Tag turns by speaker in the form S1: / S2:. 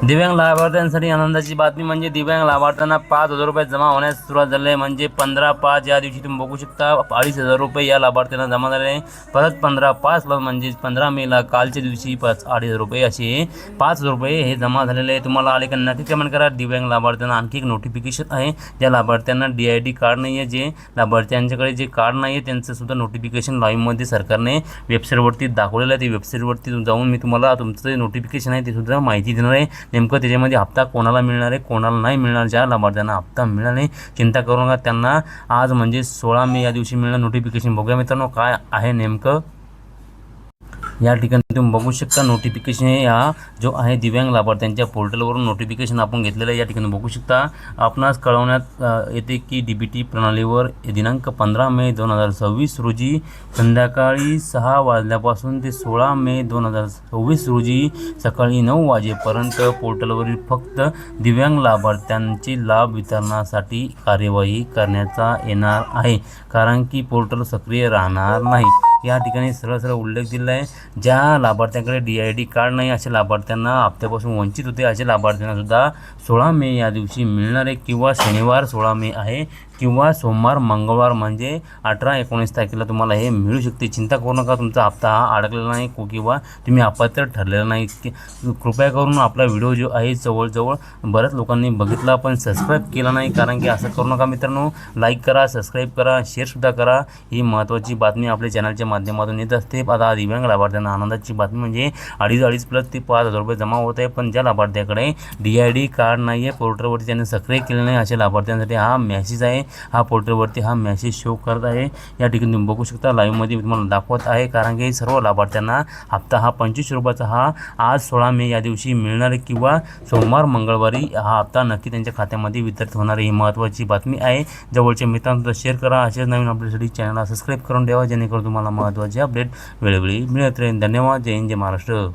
S1: दिव्यांग लाभार्थ्यांसाठी आनंदाची बातमी म्हणजे दिव्यांग लाभार्थ्यांना 5,000 रुपये जमा होण्यास सुरुवात झाली आहे। म्हणजे 15/5 या दिवशी तुम्ही बघू शकता 2,500 रुपये या लाभार्थ्यांना जमा झाले आहे। परत 15/5ला म्हणजे 15 मेला कालच्या दिवशी 2,500 रुपये असे 5,000 रुपये हे जमा झालेले आहे। तुम्हाला आले का नक्की कमेंट करा। दिव्यांग लाभार्थ्यांना आणखी एक नोटिफिकेशन आहे, ज्या लाभार्थ्यांना DID कार्ड नाही आहे, जे लाभार्थ्यांच्याकडे जे कार्ड नाही आहे त्यांचं सुद्धा नोटिफिकेशन लाईव्हमध्ये सरकारने वेबसाईटवरती दाखवलेलं आहे। ती वेबसाईटवरती जाऊन मी तुम्हाला तुमचं नोटिफिकेशन आहे ते सुद्धा माहिती देणार आहे। नेमकं त्याच्यामध्ये हप्ता कोणाला मिळणार आहे, कोणाला नाही मिळणार। ज्या लाभार्थ्यांना हप्ता मिळाला नाही चिंता करू नका, त्यांना आज म्हणजे 16 मे या दिवशी मिळणार नोटिफिकेशन। बघूया मित्रांनो काय आहे नेमकं। या ठिकाणी तुम्ही बघू शकता नोटिफिकेशन हा जो आहे दिव्यांग लाभार्थ्यांच्या पोर्टलवरून नोटिफिकेशन आपण घेतलेलं आहे। या ठिकाणी बघू शकता आपणास कळवण्यात येते की DBT प्रणालीवर दिनांक 15 मे 2026 रोजी संध्याकाळी 6 वाजल्यापासून ते 16 मे 2026 रोजी सकाळी 9 वाजेपर्यंत पोर्टलवरील फक्त दिव्यांग लाभार्थ्यांचे लाभ वितरणासाठी कार्यवाही करण्याचा येणार आहे, कारण की पोर्टल सक्रिय राहणार नाही। या ठिकाणी सरळ उल्लेख दिला आहे, ज्या लाभार्थ्यांकडे DID कार्ड नाही अशा लाभार्थ्यांना हप्त्यापासून वंचित होते अशा लाभार्थ्यांना सुद्धा 16 मे या दिवशी मिळणार आहे, किंवा शनिवार 16 मे आहे किंवा सोमवार मंगळवार म्हणजे 18-19 तारखेला तुम्हाला हे मिळू शकते। चिंता करू नका, तुमचा हप्ता हा अडकलेला नाही किंवा तुम्ही अपात्र ठरलेला नाही। कृपया करून आपला व्हिडिओ जो आहे जवळजवळ बऱ्याच लोकांनी बघितला पण सबस्क्राईब केला नाही, कारण की असं करू नका मित्रांनो। लाईक करा, सबस्क्राईब करा, शेअरसुद्धा करा। ही महत्त्वाची बातमी आपल्या चॅनलच्या माध्यमातून येत असते। आता दिव्यांग लाभार्थ्यांना आनंदाची बातमी म्हणजे 2.5 प्लस ते 5,000 रुपये जमा होत आहे। पण ज्या लाभार्थ्याकडे DID कार्ड नाही आहे, पोर्टलवरती त्यांनी सक्रिय केलं नाही अशा लाभार्थ्यांसाठी हा मेसेज आहे। हा पोर्टलवरती हा मेसेज शो करत आहे। या ठिकाणी तुम्ही बघू शकता लाईव्हमध्ये मी तुम्हाला दाखवत आहे, कारण की सर्व लाभार्थ्यांना हप्ता हा 2500 रुपयाचा हा आज 16 मे या दिवशी मिळणार आहे, किंवा सोमवार मंगळवारी हा हप्ता नक्की त्यांच्या खात्यामध्ये वितरित होणार आहे। ही महत्त्वाची बातमी आहे। जवळच्या मित्रांना शेअर करा। असेच नवीन अपडेटसाठी चॅनलला सबस्क्राईब करून ठेवा, जेणेकरून तुम्हाला महत्त्वाचे अपडेट वेळोवेळी मिळत राहील। धन्यवाद। जय हिंद, जय महाराष्ट्र।